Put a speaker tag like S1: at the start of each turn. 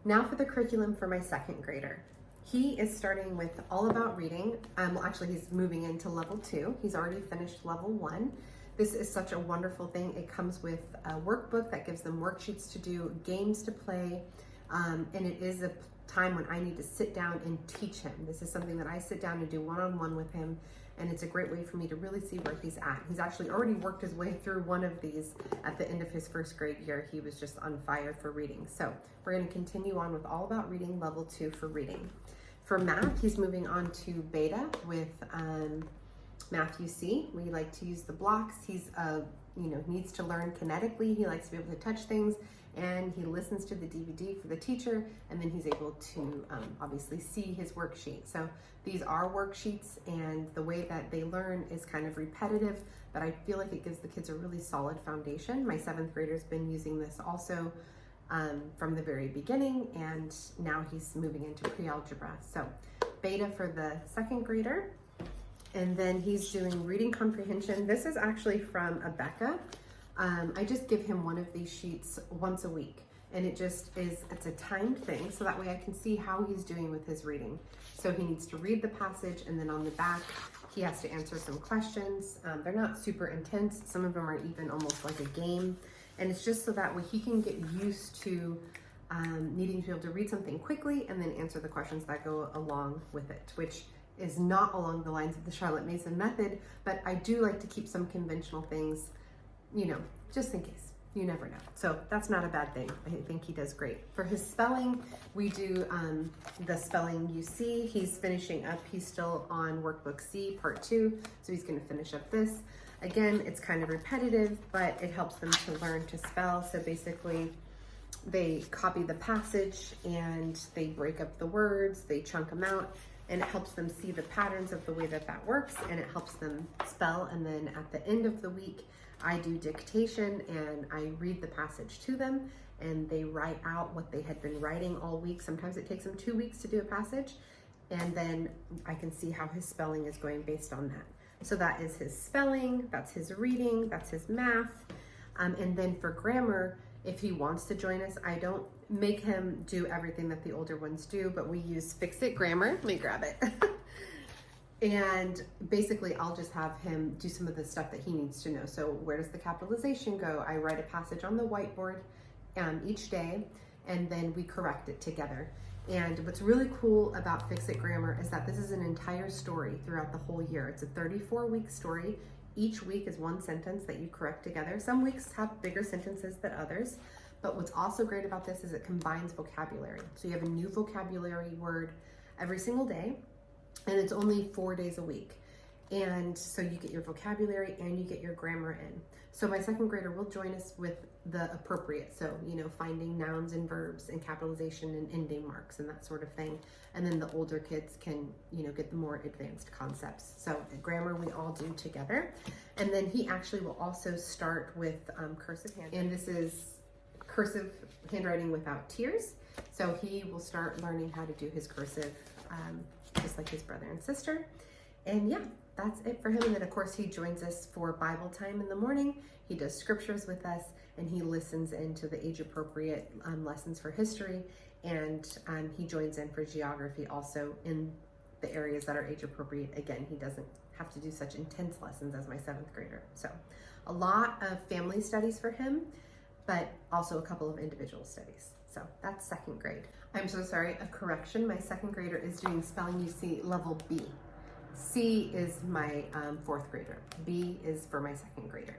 S1: Now for the curriculum for my second grader. He is starting with All About Reading. Well, actually, he's moving into level 2. He's already finished level 1. This is such a wonderful thing. It comes with a workbook that gives them worksheets to do, games to play, and it is a time when I need to sit down and teach him. This is something that I sit down and do one-on-one with him, and it's a great way for me to really see where he's at. He's actually already worked his way through one of these at the end of his first grade year. He was just on fire for reading. So we're going to continue on with All About Reading, level 2 for reading. For math, he's moving on to beta with Math UC. We like to use the blocks. He's needs to learn kinetically. He likes to be able to touch things, and he listens to the DVD for the teacher, and then he's able to obviously see his worksheet. So these are worksheets, and the way that they learn is kind of repetitive, but I feel like it gives the kids a really solid foundation. My 7th grader's been using this also from the very beginning, and now he's moving into pre-algebra. So beta for the 2nd grader. And then he's doing reading comprehension. This is actually from Abeka. I just give him one of these sheets once a week, and it's a timed thing, so that way I can see how he's doing with his reading. So he needs to read the passage, and then on the back, he has to answer some questions. They're not super intense. Some of them are even almost like a game. And it's just so that way he can get used to needing to be able to read something quickly and then answer the questions that go along with it, which is not along the lines of the Charlotte Mason method, but I do like to keep some conventional things, just in case. You never know. So that's not a bad thing. I think he does great. For his spelling, we do the spelling UC. He's finishing up. He's still on workbook C, part 2, so he's going to finish up this. Again, it's kind of repetitive, but it helps them to learn to spell. So basically, they copy the passage and they break up the words, they chunk them out, and it helps them see the patterns of the way that works, and it helps them spell. And then at the end of the week, I do dictation and I read the passage to them, and they write out what they had been writing all week. Sometimes it takes them 2 weeks to do a passage, and then I can see how his spelling is going based on that. So that is his spelling, that's his reading, that's his math. And then for grammar, if he wants to join us, I don't make him do everything that the older ones do, but we use Fix It Grammar. Let me grab it. And basically, I'll just have him do some of the stuff that he needs to know. So where does the capitalization go? I write a passage on the whiteboard each day, and then we correct it together. And what's really cool about Fix It Grammar is that this is an entire story throughout the whole year. It's a 34-week story. Each week is one sentence that you correct together. Some weeks have bigger sentences than others, but what's also great about this is it combines vocabulary. So you have a new vocabulary word every single day, and it's only 4 days a week. And so you get your vocabulary and you get your grammar in. So my 2nd grader will join us with the appropriate. So, finding nouns and verbs and capitalization and ending marks and that sort of thing. And then the older kids can, get the more advanced concepts. So the grammar we all do together. And then he actually will also start with cursive handwriting. And this is cursive handwriting without tears. So he will start learning how to do his cursive just like his brother and sister. And yeah, that's it for him. And then of course he joins us for Bible time in the morning. He does scriptures with us, and he listens into the age appropriate lessons for history. And he joins in for geography also in the areas that are age appropriate. Again, he doesn't have to do such intense lessons as my 7th grader. So a lot of family studies for him, but also a couple of individual studies. So that's 2nd grade. I'm so sorry, a correction. My 2nd grader is doing spelling UC level B. C is my 4th grader. B is for my 2nd grader.